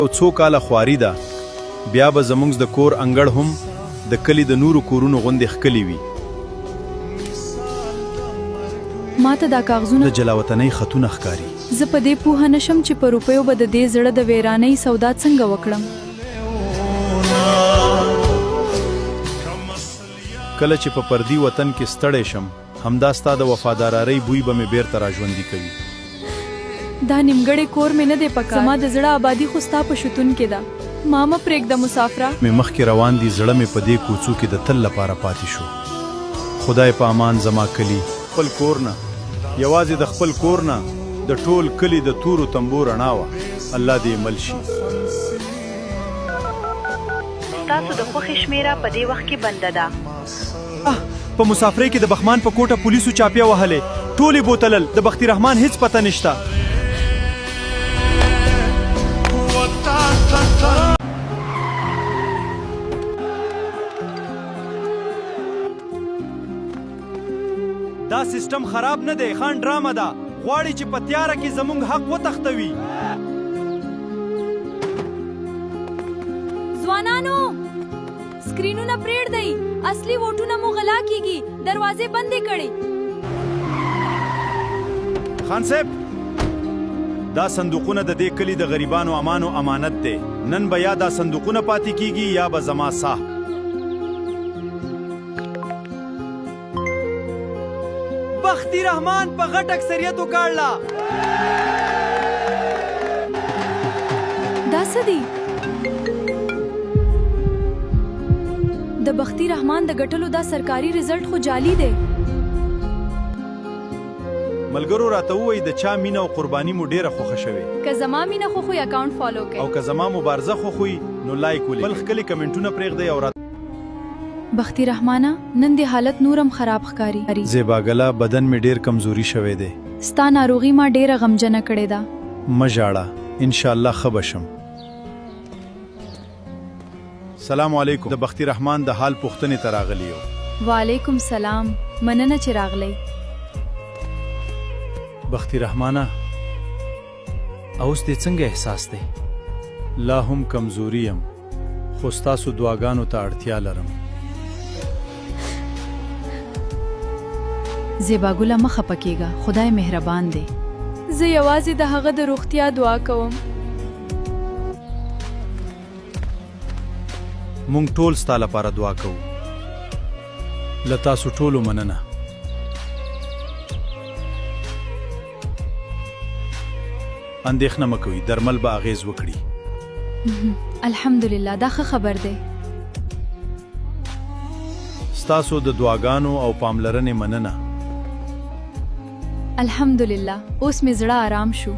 او څو کاله خواري ده بیا به زمونږ د کور انګړ هم د کلي د نورو کورونو غوندې ښکلي وي. ما ته دا کاغذونه د جلاوطنۍ خطونه ښکاري. زه په دې پوهه نشم چې په روپیو به د دې زړه د ویرانۍ سودا څنګه وکړم. کله چې په پردي وطن کې ستړی شم همدا ستا د وفادارۍ بوی به مې بیرته راژوندي کوي. دا نیمګړی کور مې نه دی پکار. زما د زړه آبادي خو ستا په شتون کې ده. ما مه پرېږده مسافره. مې مخکې روان دي زړه مې په دې کوڅو کې د تل لپاره پاتې شو. خدای په امان زما کلي خپل کور نه یوازې د خپل کور نه د ټول کلي د تورو تمبو رڼا وه. الله دې مل شي. تاسو د خوښې شمیره په دې وخت کې بنده ده. په مسافرۍ کې د بخمان په کوټه پولیسو چاپیه وهلې ټولې بوتلل د بختي رحمان هیڅ پته نشته. دا سیستم خراب نه دی خان ډرامه ده غواړي چې په تیاره کې زمونږ حق وتښتوي. ځوانانو سکرینونه پرېږدئ اصلي ووټونه مو غلا کیږي دروازې بندې کړئ. خان صاحب دا صندوقونه د دې کلي د غریبانو امانو امانت دی. نن به یا دا صندوقونه پاتې کیږي یا به زما ساه. بختي رحمان په غټ اکثریت وکړله. دا څه دی؟ د بختي رحمان د ګټلو دا سرکاري رزلټ خو جعلي دی. ملګرو راته ووایي د چا مینه او قرباني مو ډېره خوښه شوې. که زما مینه خوښوي اکاونټ فالو کړئ او که زما مبارزه خوښوي نو لایک ولې. بل ښکلي کمنټونه پرېږدئ او بختي رحمانه نن دې حالت نورم خراب ښکاري. زیباګله بدن مې ډېر کمزوري شوی دی. ستا ناروغي ما ډېره غمجنه کړې ده. مه ژاړه انشاءالله ښه به شم. سلام علیکم. د بختي رحمان د حال پوښتنې ته راغلی یو. وعلیکم سلام مننه چې راغلی. بختي رحمانه اوس دې څنګه احساس دی؟ لا هم کمزوري یم خو ستاسو دعاګانو ته اړتیا لرم. زیباګله مه خفه کېږه خدای مهربان دی. زه یوازې د هغه د روغتیا دعا کوم. مونږ ټول ستا لپاره دعا کوو. له تاسو ټولو مننه. اندېښنه مه کوئ درمل به اغېز وکړي. الحمدلله دا ښه خبر دی. ستاسو د دعاګانو او پاملرنې مننه. الحمدلله اوس مې زړه آرام شو.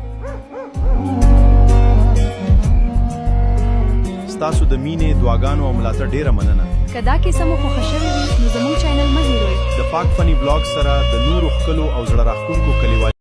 ستاسو د مینې دعاګانو او ملاتړ ډیره مننه. که دا کیسه مو خوښه شوې وي نو زموږ چینل مه هیروئ. د پاک فني بلاګ سره د نورو ښکلو او زړه راښکونکو کلیوالي